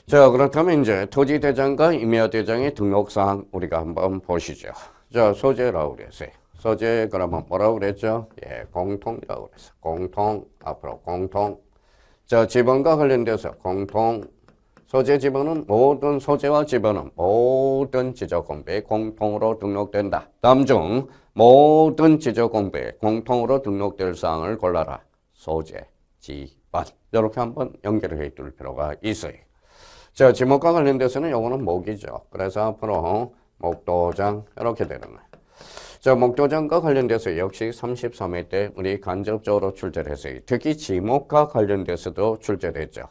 자, 그렇다면 이제 토지대장과 임야대장의 등록사항 우리가 한번 보시죠. 자, 소재라고 그랬어요. 소재 그러면 뭐라고 그랬죠? 예, 공통이라고 그랬어요. 공통, 앞으로 공통. 자, 지번과 관련돼서 공통. 소재 지번은 모든 소재와 지번은 모든 지적공부에 공통으로 등록된다. 다음 중 모든 지적공부에 공통으로 등록될 사항을 골라라. 소재, 지번. 이렇게 한번 연결을 해 둘 필요가 있어요. 자, 지목과 관련돼서는 요거는 목이죠. 그래서 앞으로 목도장 이렇게 되는 거예요. 자, 목도장과 관련돼서 역시 33회 때 우리 간접적으로 출제를 했어요. 특히 지목과 관련돼서도 출제됐죠.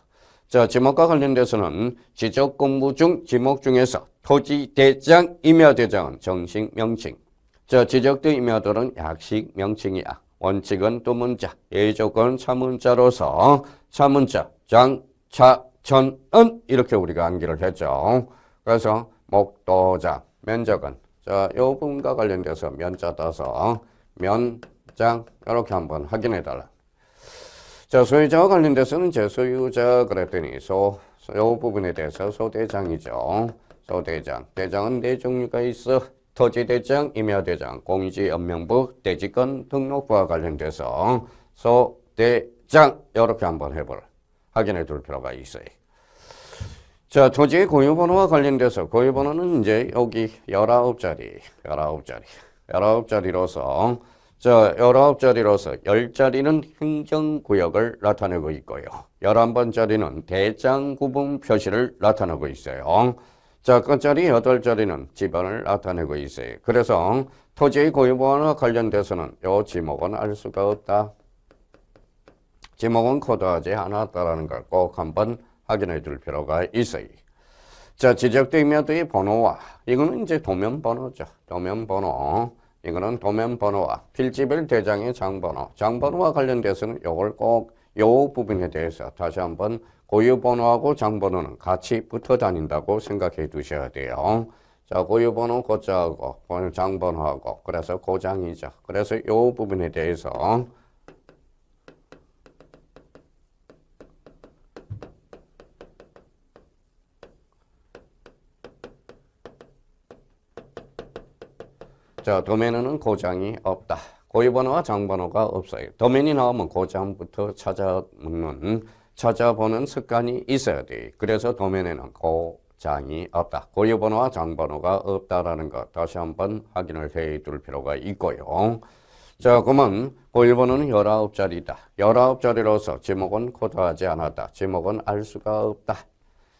자, 지목과 관련돼서는 지적공부 중 지목 중에서 토지대장, 임야대장은 정식 명칭. 자, 지적도 임야도는 약식 명칭이야. 원칙은 두문자, 예조건 차문자로서 차문자, 장, 차, 전은 이렇게 우리가 암기를 했죠. 그래서 목도장, 면적은 자, 요 부분과 관련돼서 면자 따서 면장 이렇게 한번 확인해 달라. 자, 소유자와 관련돼서는 제소유자 그랬더니 요 부분에 대해서 소대장이죠. 소대장. 대장은 네 종류가 있어. 토지대장, 임야대장, 공유지연명부, 대지권 등록부와 관련돼서 소대장 이렇게 한번 해볼 확인해 둘 필요가 있어요. 자, 토지의 고유번호와 관련돼서 고유번호는 이제 여기 19자리로서 자, 19자리로서 10자리는 행정구역을 나타내고 있고요. 11번짜리는 대장 구분 표시를 나타내고 있어요. 자, 끝자리 8자리는 지번을 나타내고 있어요. 그래서 토지의 고유번호와 관련돼서는 요 지목은 알 수가 없다. 지목은 코드하지 않았다라는 걸 꼭 한번 확인해 줄 필요가 있어요. 자, 지적도 임야도의 번호와 이거는 이제 도면번호죠. 도면번호. 이거는 도면번호와 필지별 대장의 장번호. 장번호와 관련돼서는 요걸 꼭 요 부분에 대해서 다시 한번 고유번호하고 장번호는 같이 붙어 다닌다고 생각해 두셔야 돼요. 자, 고유번호 고자하고 장번호하고 그래서 고장이죠. 그래서 요 부분에 대해서 자, 도면에는 고장이 없다. 고유번호와 장번호가 없어요. 도면이 나오면 고장부터 찾아보는 습관이 있어야 돼. 그래서 도면에는 고장이 없다. 고유번호와 장번호가 없다라는 것 다시 한번 확인을 해 둘 필요가 있고요. 자, 그러면 고유번호는 19자리다. 19자리로서 지목은 코드하지 않았다. 지목은 알 수가 없다.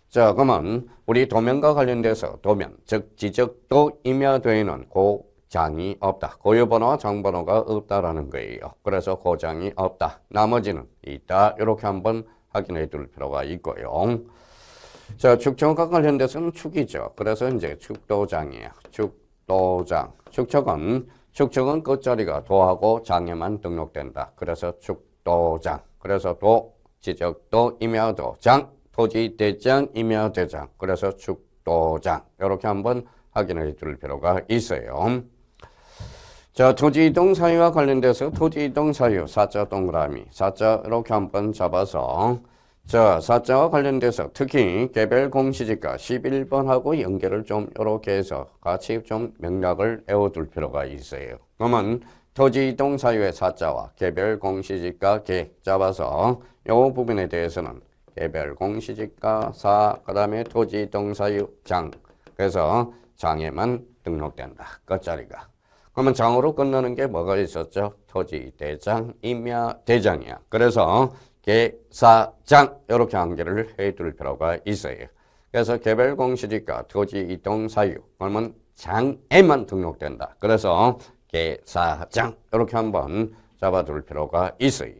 자, 그러면 우리 도면과 관련돼서 도면, 즉 지적도 임야도에는 고장이 없다. 고유번호와 장번호가 없다라는 거예요. 그래서 고장이 없다. 나머지는 있다. 이렇게 한번 확인해 둘 필요가 있고요. 자, 축척과 관련돼서는 축이죠. 그래서 이제 축도장이에요. 축도장. 축척은 끝자리가 도하고 장에만 등록된다. 그래서 축도장. 그래서 도, 지적도, 임야도, 장, 토지대장, 임야대장. 그래서 축도장. 이렇게 한번 확인해 줄 필요가 있어요. 자, 토지이동 사유와 관련돼서 토지이동 사유, 사자 동그라미, 사자 이렇게 한번 잡아서 자, 사자와 관련돼서 특히 개별 공시지가 11번하고 연결을 좀 이렇게 해서 같이 좀 맥락을 외워둘 필요가 있어요. 그러면 토지이동 사유의 사자와 개별 공시지가 개 잡아서 이 부분에 대해서는 개별 공시지가 사, 그 다음에 토지이동 사유 장. 그래서 장에만 등록된다. 끝자리가. 그러면 장으로 끝나는 게 뭐가 있었죠? 토지대장, 임야대장이야. 그래서 개사장 이렇게 한계를 해둘 필요가 있어요. 그래서 개별 공시지가 토지이동 사유 그러면 장에만 등록된다. 그래서 개사장 이렇게 한번 잡아둘 필요가 있어요.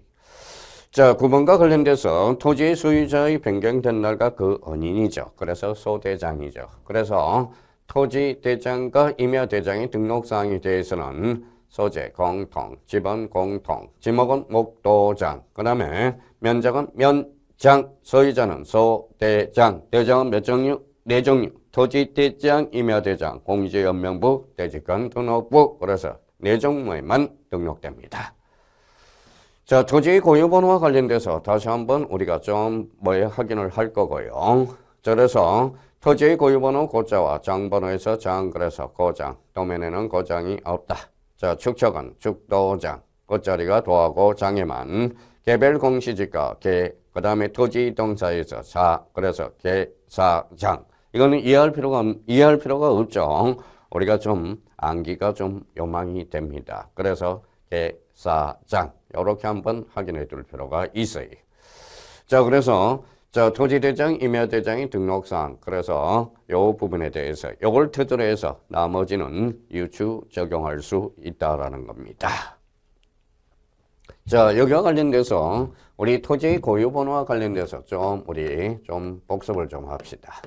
자, 9번과 관련돼서 토지의 소유자의 변경된 날과 그 언인이죠. 그래서 소대장이죠. 그래서 토지대장과 임야대장의 등록사항에 대해서는 소재 공통, 지번 공통, 지목은 목도장, 그 다음에 면적은 면장, 소유자는 소대장, 대장은 몇 종류? 네 종류. 토지대장, 임야대장, 공유지연명부, 대지권 등록부. 그래서 네 종류에만 등록됩니다. 자, 토지의 고유번호와 관련돼서 다시 한번 우리가 좀 확인을 할 거고요. 자, 그래서 토지의 고유번호 고자와 장번호에서 장, 그래서 고장, 도면에는 고장이 없다. 자, 축척은 축도장, 끝자리가 도하고 장에만 개별 공시지가 개, 그 다음에 토지 동사에서 사, 그래서 개사장. 이거는 이해할 필요가 없죠. 우리가 좀 암기가 좀 요망이 됩니다. 그래서 개사장 이렇게 한번 확인해 둘 필요가 있어요. 자, 그래서 자, 토지대장, 임야대장의 등록사항. 그래서 요 부분에 대해서 요걸 토대로 해서 나머지는 유추 적용할 수 있다라는 겁니다. 자, 여기와 관련돼서 우리 토지의 고유번호와 관련돼서 우리 좀 복습을 좀 합시다.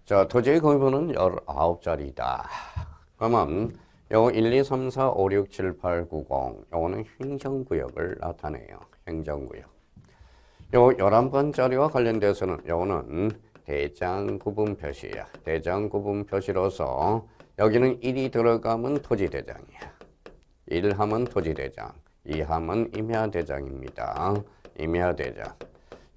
자, 토지의 고유번호는 19자리다. 그러면 요 1, 2, 3, 4, 5, 6, 7, 8, 9, 0 요거는 행정구역을 나타내요. 행정구역. 요 11번짜리와 관련돼서는 요거는 대장 구분 표시야. 대장 구분 표시로서 여기는 1이 들어가면 토지대장이야. 1 하면 토지대장, 2 하면 임야대장입니다. 임야대장.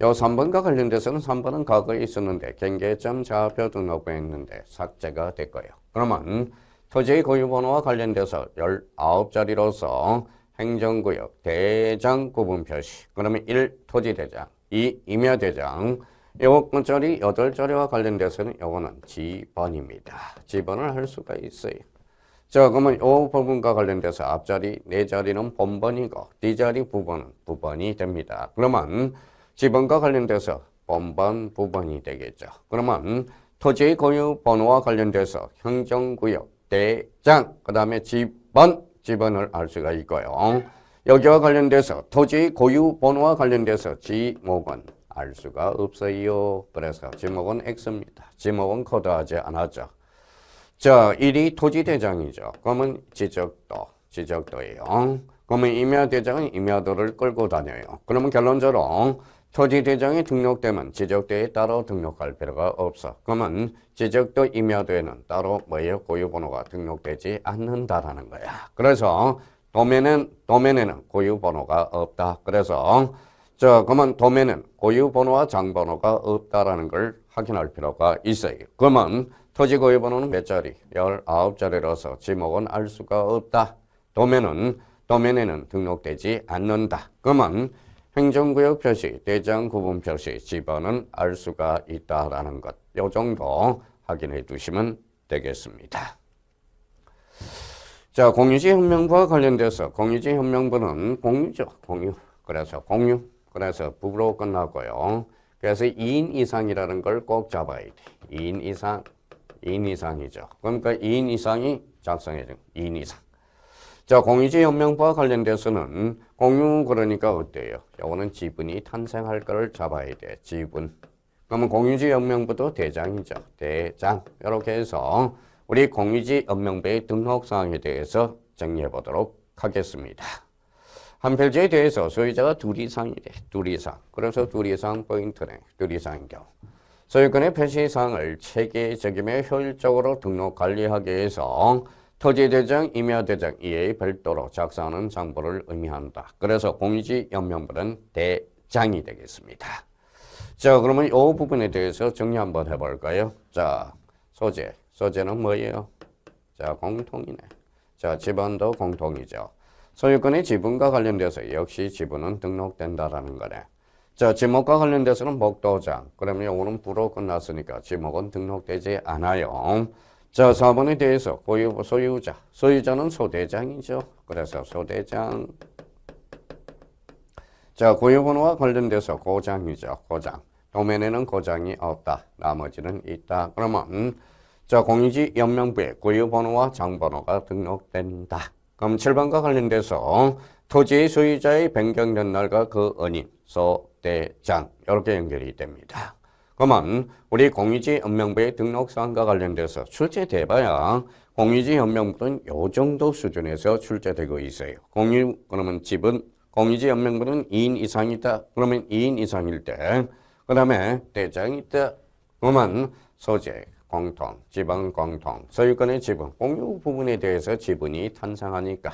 요 3번과 관련돼서는 3번은 과거에 있었는데 경계점 좌표 등록부에 있는데 삭제가 됐고요. 그러면 토지의 고유번호와 관련돼서 19자리로서 행정구역 대장 구분 표시. 그러면 1 토지대장, 2 임야대장. 요 끝자리 8자리와 관련돼서는 요거는 지번입니다. 지번을 할 수가 있어요. 자, 그러면 요 부분과 관련돼서 앞자리 4자리는 본번이고 뒷자리 부번은 부번이 됩니다. 그러면 지번과 관련돼서 본번, 부번이 되겠죠. 그러면 토지의 고유 번호와 관련돼서 행정구역, 대장, 그 다음에 지번을 알 수가 있고요. 여기와 관련돼서 토지의 고유 번호와 관련돼서 지목은 알 수가 없어요. 그래서 지목은 X입니다. 지목은 코드하지 않았죠. 자, 1이 토지대장이죠. 그러면 지적도예요. 그러면 임야대장은 임야도를 끌고 다녀요. 그러면 결론적으로 토지대장이 등록되면 지적도에 따로 등록할 필요가 없어. 그러면 지적도 임야도에는 따로 뭐예요? 고유번호가 등록되지 않는다라는 거야. 그래서 도면에는 고유번호가 없다. 그래서 그러면 도면은 고유번호와 장번호가 없다라는 걸 확인할 필요가 있어요. 그러면 토지 고유번호는 몇 자리? 19자리라서 지목은 알 수가 없다. 도면에는 등록되지 않는다. 그러면 행정구역 표시, 대장 구분 표시, 지번은 알 수가 있다라는 것. 요 정도 확인해 두시면 되겠습니다. 자, 공유지협명부와 관련돼서 공유지협명부는 공유죠. 그래서 부로 끝나고요. 그래서 2인 이상이라는 걸 꼭 잡아야 돼. 2인 이상이죠. 그러니까 2인 이상이 작성해준 2인 이상. 자, 공유지협명부와 관련돼서는 공유 그러니까 어때요? 요거는 지분이 탄생할 거를 잡아야 돼. 지분. 그러면 공유지협명부도 대장이죠. 대장. 이렇게 해서 우리 공유지협명부의 등록사항에 대해서 정리해 보도록 하겠습니다. 한 필지에 대해서 소유자가 2 이상이래. 2 이상. 그래서 2 이상 포인트네. 2 이상인 경우. 소유권의 표시사항을 체계적이며 효율적으로 등록 관리하기 위해서 토지대장, 임야대장 이에 별도로 작성하는 장부를 의미한다. 그래서 공유지협명부는 대장이 되겠습니다. 자, 그러면 이 부분에 대해서 정리 한번 해볼까요? 자, 소재는 뭐예요? 자, 공통이네. 자, 지분도 공통이죠. 소유권의 지분과 관련돼서 역시 지분은 등록된다라는 거네. 자, 지목과 관련돼서는 목도장. 그러면 요거는 부로 끝났으니까 지목은 등록되지 않아요. 자, 4번에 대해서 소유자는 소대장이죠. 그래서 소대장. 자, 고유번호와 관련돼서 고장이죠. 고장. 도면에는 고장이 없다. 나머지는 있다. 그러면 자, 공유지협명부에 고유번호와 장번호가 등록된다. 그럼 7번과 관련돼서 토지의 소유자의 변경된 날과 그 은인, 소대장 이렇게 연결이 됩니다. 그러면 우리 공유지협명부의 등록사항과 관련돼서 출제돼봐야 공유지협명부는 요 정도 수준에서 출제되고 있어요. 그러면 지분, 공유지 연명분은 2인 이상이다. 그러면 2인 이상일 때, 그 다음에 대장이 있다. 그러면 소재, 공통, 지분, 공통, 소유권의 지분, 공유 부분에 대해서 지분이 탄생하니까.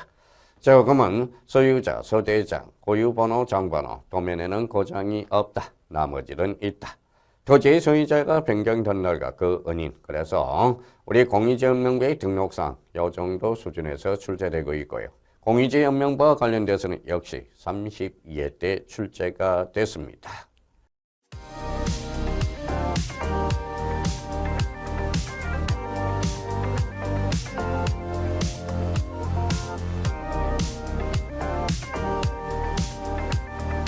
자, 그러면 소유자, 소대장, 고유번호, 장번호, 도면에는 고장이 없다. 나머지는 있다. 토지의 소유자가 변경된 날과 그 은인. 그래서 우리 공유지연명부의 등록상 이 정도 수준에서 출제되고 있고요. 공유지연명부와 관련돼서는 역시 32회 때 출제가 됐습니다.